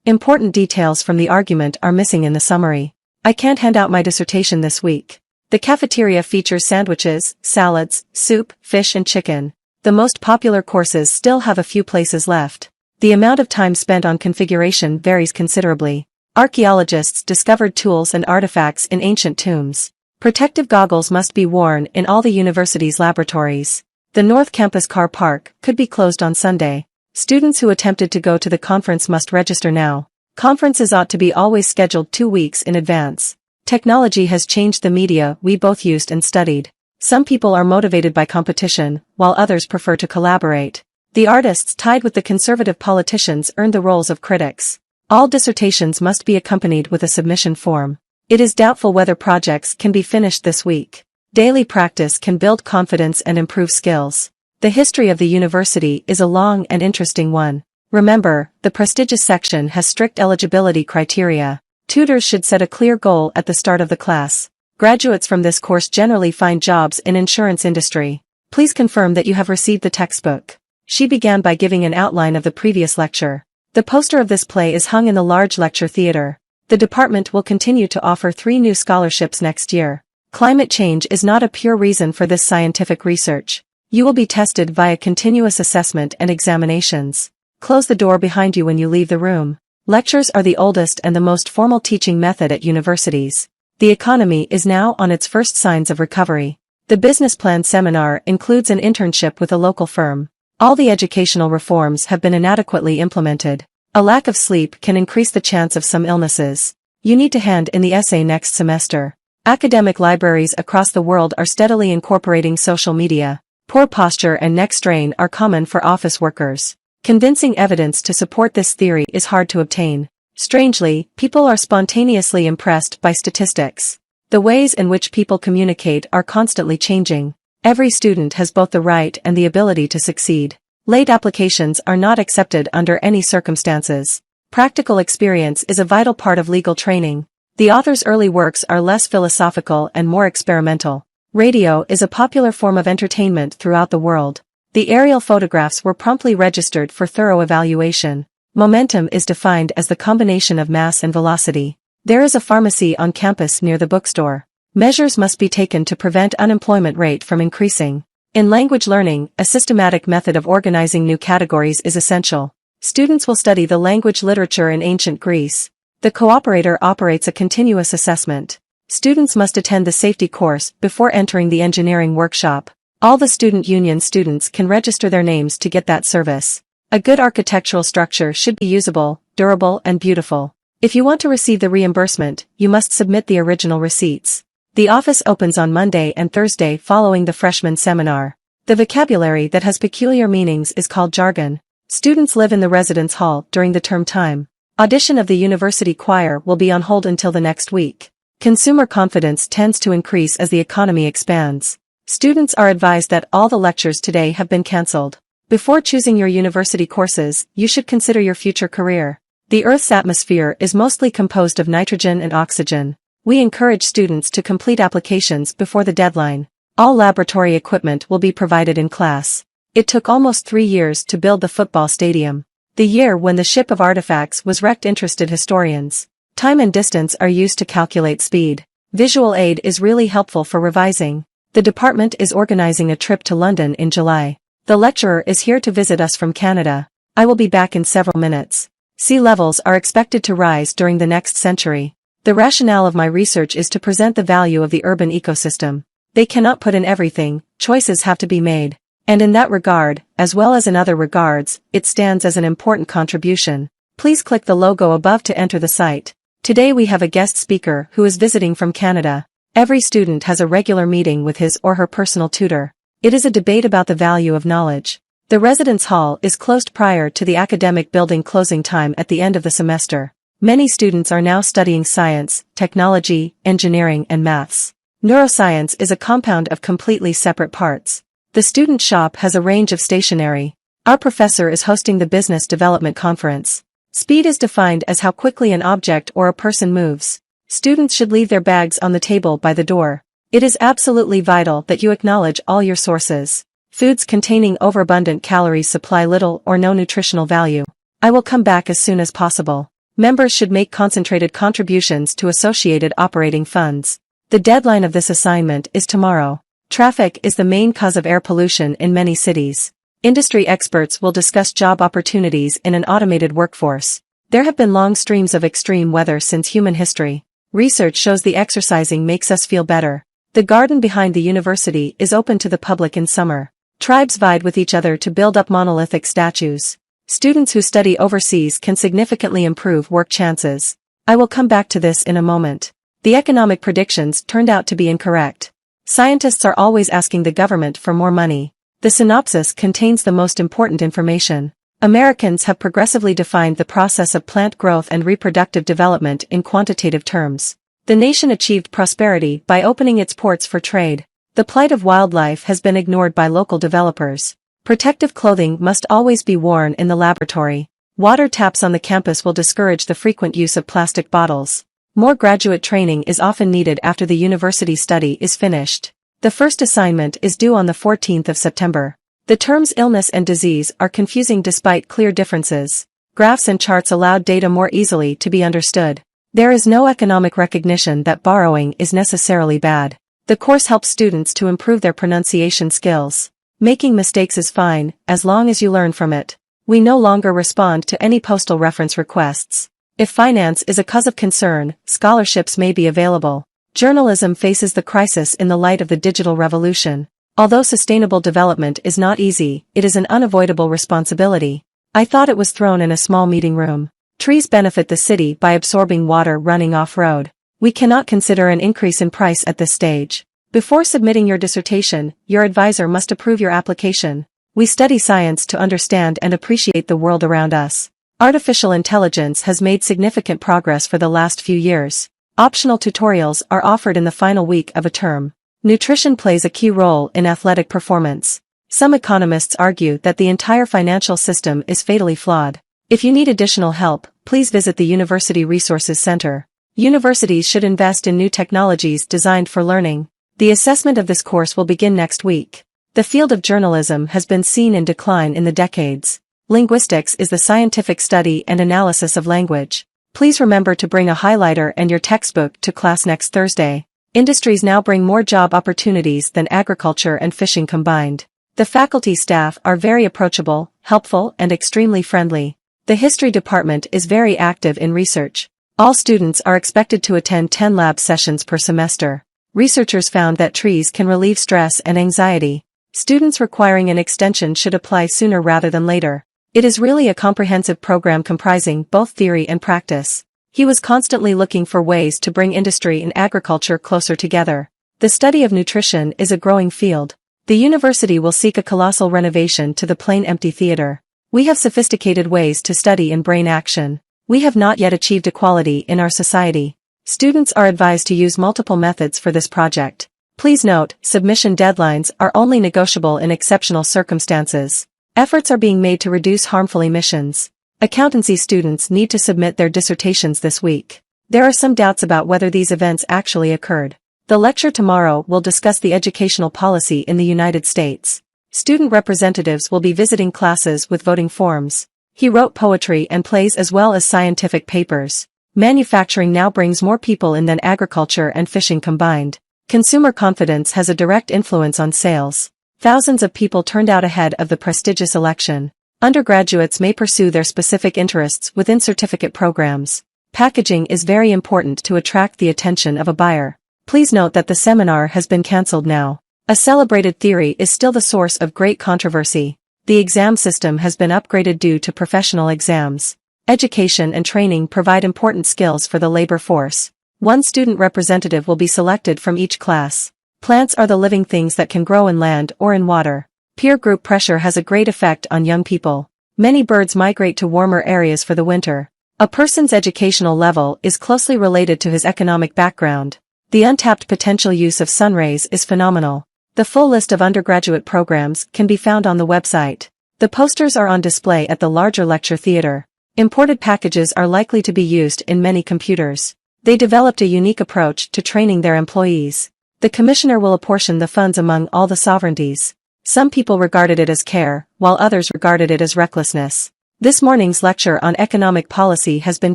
Important details from the argument are missing in the summary. I can't hand out my dissertation this week. The cafeteria features sandwiches, salads, soup, fish and chicken. The most popular courses still have a few places left. The amount of time spent on configuration varies considerably. Archaeologists discovered tools and artifacts in ancient tombs. Protective goggles must be worn in all the university's laboratories. The North Campus car park could be closed on Sunday. Students who attempted to go to the conference must register now. Conferences ought to be always scheduled 2 weeks in advance. Technology has changed the media we both used and studied. Some people are motivated by competition, while others prefer to collaborate. The artists tied with the conservative politicians earned the roles of critics. All dissertations must be accompanied with a submission form. It is doubtful whether projects can be finished this week. Daily practice can build confidence and improve skills. The history of the university is a long and interesting one. Remember, the prestigious section has strict eligibility criteria. Tutors should set a clear goal at the start of the class. Graduates from this course generally find jobs in insurance industry. Please confirm that you have received the textbook. She began by giving an outline of the previous lecture. The poster of this play is hung in the large lecture theater. The department will continue to offer 3 new scholarships next year. Climate change is not a pure reason for this scientific research. You will be tested via continuous assessment and examinations. Close the door behind you when you leave the room. Lectures are the oldest and the most formal teaching method at universities. The economy is now on its first signs of recovery. The business plan seminar includes an internship with a local firm. All the educational reforms have been inadequately implemented. A lack of sleep can increase the chance of some illnesses. You need to hand in the essay next semester. Academic libraries across the world are steadily incorporating social media. Poor posture and neck strain are common for office workers. Convincing evidence to support this theory is hard to obtain. Strangely, people are spontaneously impressed by statistics. The ways in which people communicate are constantly changing. Every student has both the right and the ability to succeed. Late applications are not accepted under any circumstances. Practical experience is a vital part of legal training. The author's early works are less philosophical and more experimental. Radio is a popular form of entertainment throughout the world. The aerial photographs were promptly registered for thorough evaluation. Momentum is defined as the combination of mass and velocity. There is a pharmacy on campus near the bookstore. Measures must be taken to prevent unemployment rate from increasing. In language learning, a systematic method of organizing new categories is essential. Students will study the language literature in ancient Greece. The cooperator operates a continuous assessment. Students must attend the safety course before entering the engineering workshop. All the student union students can register their names to get that service. A good architectural structure should be usable, durable and beautiful. If you want to receive the reimbursement, you must submit the original receipts. The office opens on Monday and Thursday following the freshman seminar. The vocabulary that has peculiar meanings is called jargon. Students live in the residence hall during the term time. Audition of the university choir will be on hold until the next week. Consumer confidence tends to increase as the economy expands. Students are advised that all the lectures today have been cancelled. Before choosing your university courses, you should consider your future career. The Earth's atmosphere is mostly composed of nitrogen and oxygen. We encourage students to complete applications before the deadline. All laboratory equipment will be provided in class. It took almost 3 years to build the football stadium. The year when the ship of artifacts was wrecked interested historians. Time and distance are used to calculate speed. Visual aid is really helpful for revising. The department is organizing a trip to London in July. The lecturer is here to visit us from Canada. I will be back in several minutes. Sea levels are expected to rise during the next century. The rationale of my research is to present the value of the urban ecosystem. They cannot put in everything, choices have to be made. And in that regard, as well as in other regards, it stands as an important contribution. Please click the logo above to enter the site. Today we have a guest speaker who is visiting from Canada. Every student has a regular meeting with his or her personal tutor. It is a debate about the value of knowledge. The residence hall is closed prior to the academic building closing time at the end of the semester. Many students are now studying science, technology, engineering and maths. Neuroscience is a compound of completely separate parts. The student shop has a range of stationery. Our professor is hosting the Business Development Conference. Speed is defined as how quickly an object or a person moves. Students should leave their bags on the table by the door. It is absolutely vital that you acknowledge all your sources. Foods containing overabundant calories supply little or no nutritional value. I will come back as soon as possible. Members should make concentrated contributions to associated operating funds. The deadline of this assignment is tomorrow. Traffic is the main cause of air pollution in many cities. Industry experts will discuss job opportunities in an automated workforce. There have been long streams of extreme weather since human history. Research shows the exercising makes us feel better. The garden behind the university is open to the public in summer. Tribes vied with each other to build up monolithic statues. Students who study overseas can significantly improve work chances. I will come back to this in a moment. The economic predictions turned out to be incorrect. Scientists are always asking the government for more money. The synopsis contains the most important information. Americans have progressively defined the process of plant growth and reproductive development in quantitative terms. The nation achieved prosperity by opening its ports for trade. The plight of wildlife has been ignored by local developers. Protective clothing must always be worn in the laboratory. Water taps on the campus will discourage the frequent use of plastic bottles. More graduate training is often needed after the university study is finished. The first assignment is due on the 14th of September. The terms illness and disease are confusing despite clear differences. Graphs and charts allowed data more easily to be understood. There is no economic recognition that borrowing is necessarily bad. The course helps students to improve their pronunciation skills. Making mistakes is fine, as long as you learn from it. We no longer respond to any postal reference requests. If finance is a cause of concern, scholarships may be available. Journalism faces the crisis in the light of the digital revolution. Although sustainable development is not easy, it is an unavoidable responsibility. I thought it was thrown in a small meeting room. Trees benefit the city by absorbing water running off-road. We cannot consider an increase in price at this stage. Before submitting your dissertation, your advisor must approve your application. We study science to understand and appreciate the world around us. Artificial intelligence has made significant progress for the last few years. Optional tutorials are offered in the final week of a term. Nutrition plays a key role in athletic performance. Some economists argue that the entire financial system is fatally flawed. If you need additional help, please visit the University Resources Center. Universities should invest in new technologies designed for learning. The assessment of this course will begin next week. The field of journalism has been seen in decline in the decades. Linguistics is the scientific study and analysis of language. Please remember to bring a highlighter and your textbook to class next Thursday. Industries now bring more job opportunities than agriculture and fishing combined. The faculty staff are very approachable, helpful, and extremely friendly. The history department is very active in research. All students are expected to attend 10 lab sessions per semester. Researchers found that trees can relieve stress and anxiety. Students requiring an extension should apply sooner rather than later. It is really a comprehensive program comprising both theory and practice. He was constantly looking for ways to bring industry and agriculture closer together. The study of nutrition is a growing field. The university will seek a colossal renovation to the plain empty theater. We have sophisticated ways to study in brain action. We have not yet achieved equality in our society. Students are advised to use multiple methods for this project. Please note, submission deadlines are only negotiable in exceptional circumstances. Efforts are being made to reduce harmful emissions. Accountancy students need to submit their dissertations this week. There are some doubts about whether these events actually occurred. The lecture tomorrow will discuss the educational policy in the United States. Student representatives will be visiting classes with voting forms. He wrote poetry and plays as well as scientific papers. Manufacturing now brings more people in than agriculture and fishing combined. Consumer confidence has a direct influence on sales. Thousands of people turned out ahead of the prestigious election. Undergraduates may pursue their specific interests within certificate programs. Packaging is very important to attract the attention of a buyer. Please note that the seminar has been cancelled now. A celebrated theory is still the source of great controversy. The exam system has been upgraded due to professional exams. Education and training provide important skills for the labor force. One student representative will be selected from each class. Plants are the living things that can grow in land or in water. Peer group pressure has a great effect on young people. Many birds migrate to warmer areas for the winter. A person's educational level is closely related to his economic background. The untapped potential use of sunrays is phenomenal. The full list of undergraduate programs can be found on the website. The posters are on display at the larger lecture theater. Imported packages are likely to be used in many computers. They developed a unique approach to training their employees. The commissioner will apportion the funds among all the sovereignties. Some people regarded it as care, while others regarded it as recklessness. This morning's lecture on economic policy has been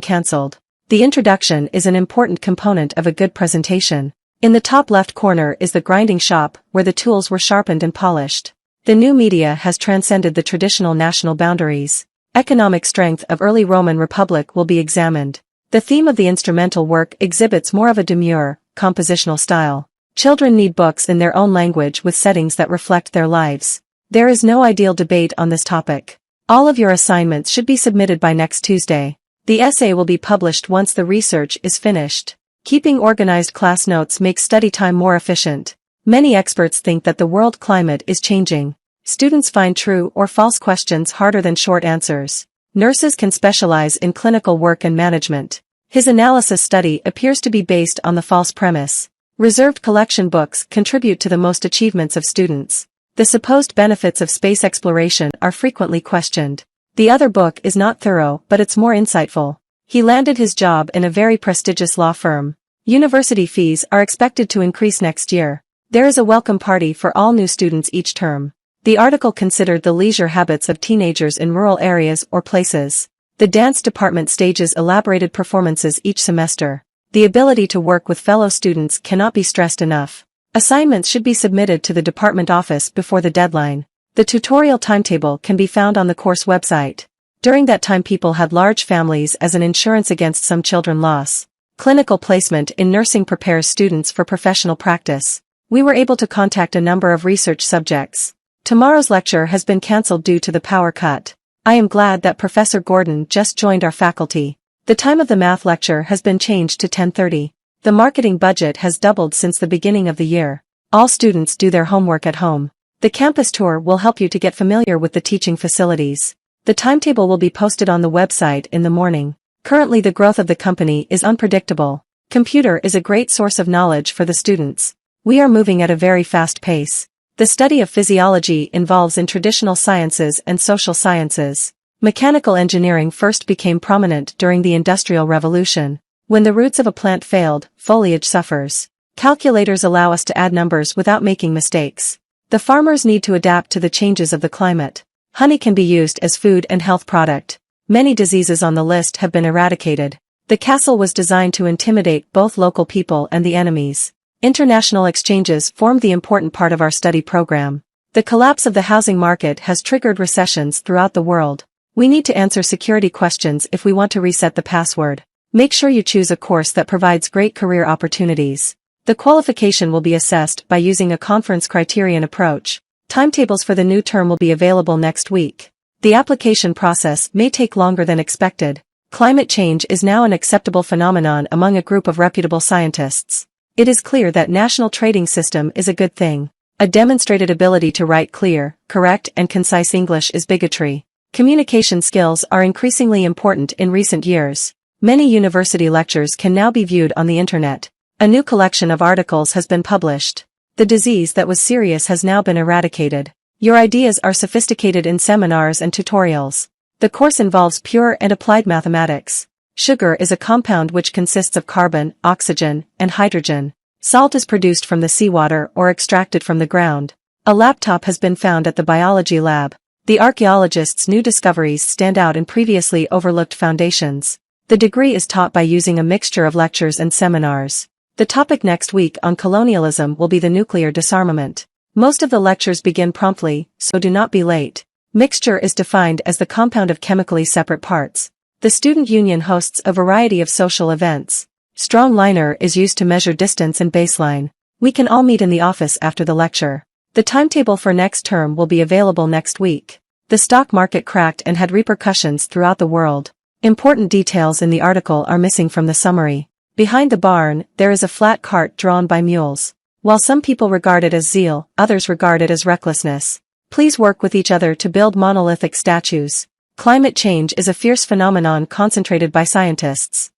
cancelled. The introduction is an important component of a good presentation. In the top left corner is the grinding shop, where the tools were sharpened and polished. The new media has transcended the traditional national boundaries. Economic strength of early Roman Republic will be examined. The theme of the instrumental work exhibits more of a demure, compositional style. Children need books in their own language with settings that reflect their lives. There is no ideal debate on this topic. All of your assignments should be submitted by next Tuesday. The essay will be published once the research is finished. Keeping organized class notes makes study time more efficient. Many experts think that the world climate is changing. Students find true or false questions harder than short answers. Nurses can specialize in clinical work and management. His analysis study appears to be based on the false premise. Reserved collection books contribute to the most achievements of students. The supposed benefits of space exploration are frequently questioned. The other book is not thorough, but it's more insightful. He landed his job in a very prestigious law firm. University fees are expected to increase next year. There is a welcome party for all new students each term. The article considered the leisure habits of teenagers in rural areas or places. The dance department stages elaborated performances each semester. The ability to work with fellow students cannot be stressed enough. Assignments should be submitted to the department office before the deadline. The tutorial timetable can be found on the course website. During that time people had large families as an insurance against some children loss. Clinical placement in nursing prepares students for professional practice. We were able to contact a number of research subjects. Tomorrow's lecture has been cancelled due to the power cut. I am glad that Professor Gordon just joined our faculty. The time of the math lecture has been changed to 10:30. The marketing budget has doubled since the beginning of the year. All students do their homework at home. The campus tour will help you to get familiar with the teaching facilities. The timetable will be posted on the website in the morning. Currently the growth of the company is unpredictable. Computer is a great source of knowledge for the students. We are moving at a very fast pace. The study of physiology involves in traditional sciences and social sciences. Mechanical engineering first became prominent during the Industrial Revolution. When the roots of a plant failed, foliage suffers. Calculators allow us to add numbers without making mistakes. The farmers need to adapt to the changes of the climate. Honey can be used as food and health product. Many diseases on the list have been eradicated. The castle was designed to intimidate both local people and the enemies. International exchanges form the important part of our study program. The collapse of the housing market has triggered recessions throughout the world. We need to answer security questions if we want to reset the password. Make sure you choose a course that provides great career opportunities. The qualification will be assessed by using a conference criterion approach. Timetables for the new term will be available next week. The application process may take longer than expected. Climate change is now an acceptable phenomenon among a group of reputable scientists. It is clear that national trading system is a good thing. A demonstrated ability to write clear, correct and concise English is bigotry. Communication skills are increasingly important in recent years. Many university lectures can now be viewed on the internet. A new collection of articles has been published. The disease that was serious has now been eradicated. Your ideas are sophisticated in seminars and tutorials. The course involves pure and applied mathematics. Sugar is a compound which consists of carbon, oxygen, and hydrogen. Salt is produced from the seawater or extracted from the ground. A laptop has been found at the biology lab. The archaeologists' new discoveries stand out in previously overlooked foundations. The degree is taught by using a mixture of lectures and seminars. The topic next week on colonialism will be the nuclear disarmament. Most of the lectures begin promptly, so do not be late. Mixture is defined as the compound of chemically separate parts. The student union hosts a variety of social events. Strong liner is used to measure distance and baseline. We can all meet in the office after the lecture. The timetable for next term will be available next week. The stock market cracked and had repercussions throughout the world. Important details in the article are missing from the summary. Behind the barn, there is a flat cart drawn by mules. While some people regard it as zeal, others regard it as recklessness. Please work with each other to build monolithic statues. Climate change is a fierce phenomenon concentrated by scientists.